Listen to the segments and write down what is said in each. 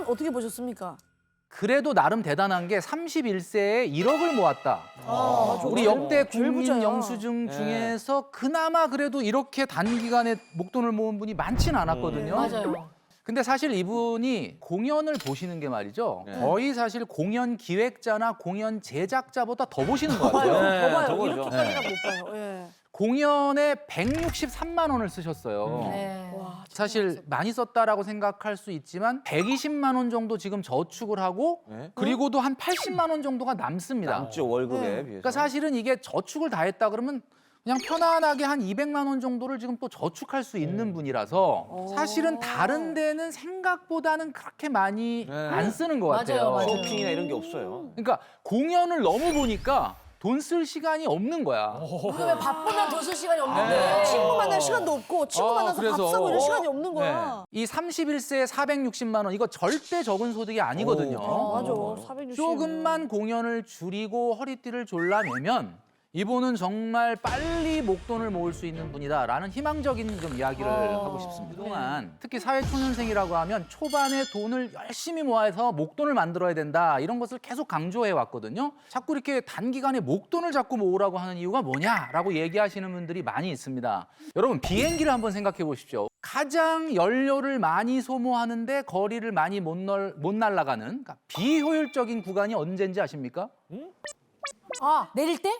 어떻게 보셨습니까? 그래도 나름 대단한 게 31세에 1억을 모았다. 우리 역대 제일 국민 부자야. 영수증 중에서 그나마 그래도 이렇게 단기간에 목돈을 모은 분이 많지는 않았거든요. 맞아요. 근데 사실 이분이 공연을 보시는 게 말이죠. 거의 사실 공연 기획자나 공연 제작자보다 더 보시는 것 같아요. 더 봐요. 저거죠. 이렇게까지는 못 봐요. 예. 공연에 163만 원을 쓰셨어요. 네. 와, 사실 많이 썼다라고 생각할 수 있지만 120만 원 정도 지금 저축을 하고 네? 그리고도 한 80만 원 정도가 남습니다. 남죠 월급에 네. 비해서. 그러니까 사실은 이게 저축을 다 했다 그러면 그냥 편안하게 한 200만 원 정도를 지금 또 저축할 수 있는 분이라서 사실은 다른 데는 생각보다는 그렇게 많이 네. 안 쓰는 것 같아요. 맞아요. 쇼핑이나 이런 게 없어요. 그러니까 공연을 너무 보니까 돈 쓸 시간이 없는 거야. 왜 바쁘면 돈 쓸 시간이 없는데. 친구 만날 시간도 없고 친구 만나서 밥 그래서 사고 이런 시간이 없는 거야. 이 31세에 460만 원 이거 절대 적은 소득이 아니거든요. 맞아. 460. 조금만 공연을 줄이고 허리띠를 졸라매면 이분은 정말 빨리 목돈을 모을 수 있는 분이다라는 희망적인 좀 이야기를 하고 싶습니다. 그동안 특히 사회초년생이라고 하면 초반에 돈을 열심히 모아서 목돈을 만들어야 된다 이런 것을 계속 강조해 왔거든요. 자꾸 이렇게 단기간에 목돈을 자꾸 모으라고 하는 이유가 뭐냐라고 얘기하시는 분들이 많이 있습니다. 여러분 비행기를 한번 생각해 보십시오. 가장 연료를 많이 소모하는데 거리를 많이 못 날아가는 그러니까 비효율적인 구간이 언제인지 아십니까? 아, 내릴 때?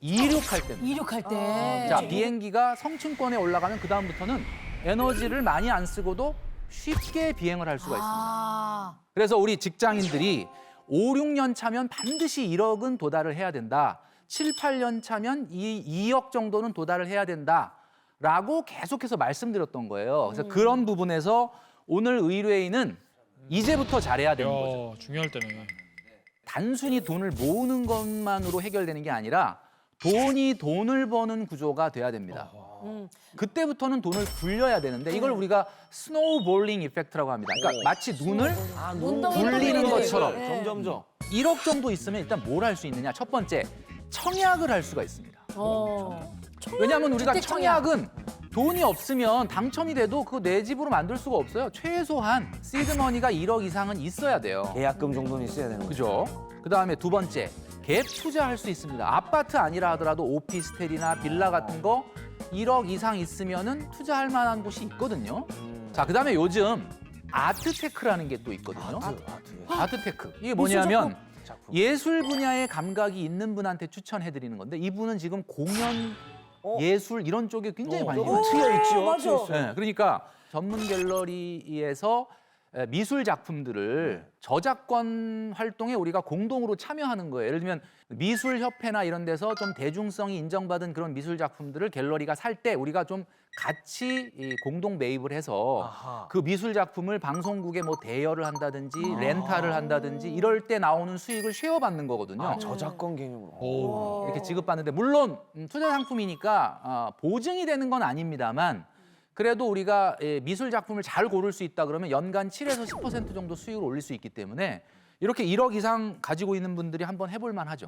이륙할 때입니다. 이륙할 때. 자, 비행기가 성층권에 올라가면 그다음부터는 에너지를 많이 안 쓰고도 쉽게 비행을 할 수가 있습니다. 아. 그래서 우리 직장인들이 5, 6년 차면 반드시 1억은 도달을 해야 된다. 7, 8년 차면 2억 정도는 도달을 해야 된다라고 계속해서 말씀드렸던 거예요. 그래서 그런 부분에서 오늘 의뢰인은 이제부터 잘해야 되는 거죠. 중요할 때는. 단순히 돈을 모으는 것만으로 해결되는 게 아니라 돈이 돈을 버는 구조가 돼야 됩니다. 그때부터는 돈을 굴려야 되는데 이걸 우리가 스노우볼링 이펙트라고 합니다. 그러니까 마치 눈을 굴리는 것처럼 점점점. 1억 정도 있으면 일단 뭘 할 수 있느냐. 첫 번째, 청약을 할 수가 있습니다. 왜냐하면 우리가 주택 청약. 청약은 돈이 없으면 당첨이 돼도 그거 내 집으로 만들 수가 없어요. 최소한 시드머니가 1억 이상은 있어야 돼요. 계약금 정도는 있어야 되는 거죠. 그죠? 그다음에 두 번째, 갭 투자할 수 있습니다. 아파트 아니라 하더라도 오피스텔이나 빌라 같은 거 1억 이상 있으면은 투자할 만한 곳이 있거든요. 자, 그다음에 요즘 아트테크라는 게 또 있거든요. 아트테크. 이게 뭐냐면 작품. 예술 분야의 감각이 있는 분한테 추천해드리는 건데 이분은 지금 공연, 예술 이런 쪽에 굉장히 관심이 많아요. 트여 있죠. 맞아. 트여 있어요. 네, 그러니까 전문 갤러리에서 미술 작품들을 저작권 활동에 우리가 공동으로 참여하는 거예요. 예를 들면 미술협회나 이런 데서 좀 대중성이 인정받은 그런 미술 작품들을 갤러리가 살 때 우리가 좀 같이 이 공동 매입을 해서 아하. 그 미술 작품을 방송국에 뭐 대여를 한다든지 렌탈을 한다든지 이럴 때 나오는 수익을 쉐어받는 거거든요. 아, 저작권 개념으로. 오. 이렇게 지급받는데 물론 투자 상품이니까 보증이 되는 건 아닙니다만 그래도 우리가 미술 작품을 잘 고를 수 있다 그러면 연간 7에서 10% 정도 수익을 올릴 수 있기 때문에 이렇게 1억 이상 가지고 있는 분들이 한번 해볼 만하죠.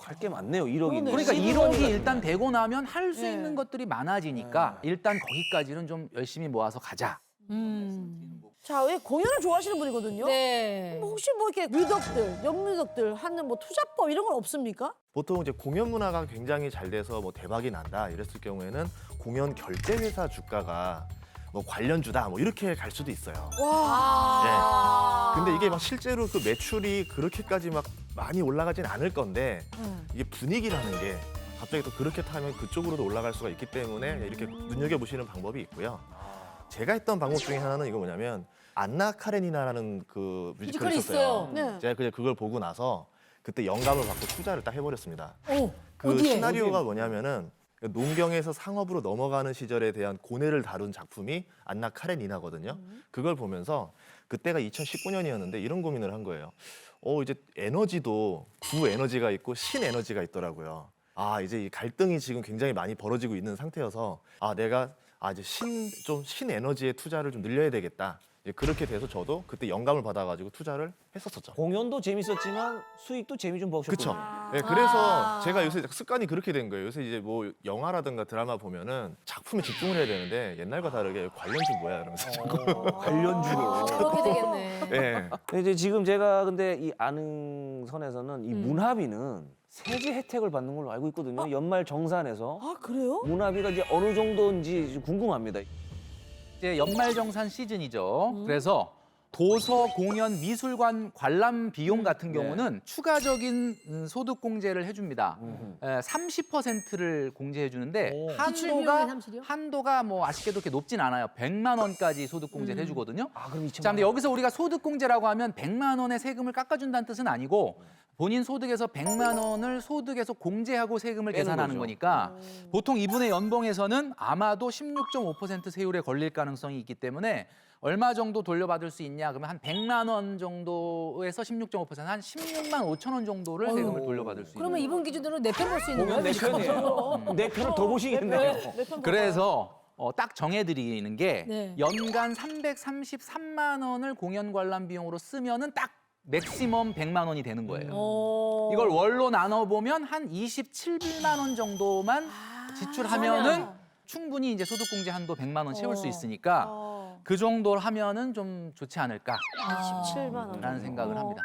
할 게 많네요. 1억이. 그러니까 1억이 일단 되고 나면 할 수 네. 있는 것들이 많아지니까 일단 거기까지는 좀 열심히 모아서 가자. 자, 왜 공연을 좋아하시는 분이거든요. 네. 뭐 혹시 뭐 이렇게 미덕들, 연미덕들 하는 뭐 투자법 이런 건 없습니까? 보통 이제 공연 문화가 굉장히 잘 돼서 뭐 대박이 난다 이랬을 경우에는 공연 결제 회사 주가가 뭐 관련주다 뭐 이렇게 갈 수도 있어요. 아. 근데 이게 막 실제로 그 매출이 그렇게까지 막 많이 올라가진 않을 건데 이게 분위기라는 게 갑자기 또 그렇게 타면 그쪽으로도 올라갈 수가 있기 때문에 이렇게 눈여겨보시는 방법이 있고요. 제가 했던 방법 중에 하나는 이거 뭐냐면 안나 카레니나라는 그 뮤지컬이 뮤지컬이 있었어요. 있어요. 네. 제가 그냥 그걸 보고 나서 그때 영감을 받고 투자를 딱 해버렸습니다. 오, 그 어디에? 시나리오가 뭐냐면은 농경에서 상업으로 넘어가는 시절에 대한 고뇌를 다룬 작품이 안나 카레니나거든요. 그걸 보면서 그때가 2019년이었는데 이런 고민을 한 거예요. 이제 에너지도 구에너지가 있고 신에너지가 있더라고요. 아, 이제 이 갈등이 지금 굉장히 많이 벌어지고 있는 상태여서 내가 이제 신에너지에 투자를 좀 늘려야 되겠다. 이제 그렇게 돼서 저도 그때 영감을 받아가지고 투자를 했었었죠. 공연도 재밌었지만 수익도 재미 좀 그렇죠. 보셨군요. 네, 그래서 제가 요새 습관이 그렇게 된 거예요. 요새 이제 뭐 영화라든가 드라마 보면은 작품에 집중을 해야 되는데 옛날과 다르게 관련주 뭐야 이러면서 관련주로. 그렇게 되겠네. 네. 근데 이제 지금 제가 근데 이 아는 선에서는 이 문합이는 세제 혜택을 받는 걸로 알고 있거든요. 연말 정산에서 아 그래요? 문합이가 이제 어느 정도인지 좀 궁금합니다. 이제 연말정산 시즌이죠. 그래서 도서, 공연, 미술관 관람 비용 같은 경우는 추가적인 소득공제를 해줍니다. 30%를 공제해 주는데 기출 비용의 한도가 뭐 아쉽게도 그렇게 높진 않아요. 100만 원까지 소득공제를 해주거든요. 아, 그럼 2천만 자, 근데 여기서 우리가 소득공제라고 하면 100만 원의 세금을 깎아준다는 뜻은 아니고 본인 소득에서 100만 원을 소득에서 공제하고 세금을 빼는 계산하는 거죠. 거니까 보통 이분의 연봉에서는 아마도 16.5% 세율에 걸릴 가능성이 있기 때문에 얼마 정도 돌려받을 수 있냐 그러면 한 100만 원 정도에서 16.5%한 16만 5천 원 정도를 세금을 돌려받을 수 있는 그러면 이분 기준으로 내 편 볼 수 있는 보면 내 거예요? 편이에요. 내 편을 더 보시겠네요. 그래서 딱 정해드리는 게 네. 연간 333만 원을 공연 관람 비용으로 쓰면은 딱 맥시멈 100만 원이 되는 거예요. 이걸 월로 나눠보면 한 27만 원 정도만 지출하면은 충분히 이제 소득공제 한도 100만 원 채울 수 있으니까 그 정도를 하면은 좀 좋지 않을까라는 27만 원. 생각을 합니다.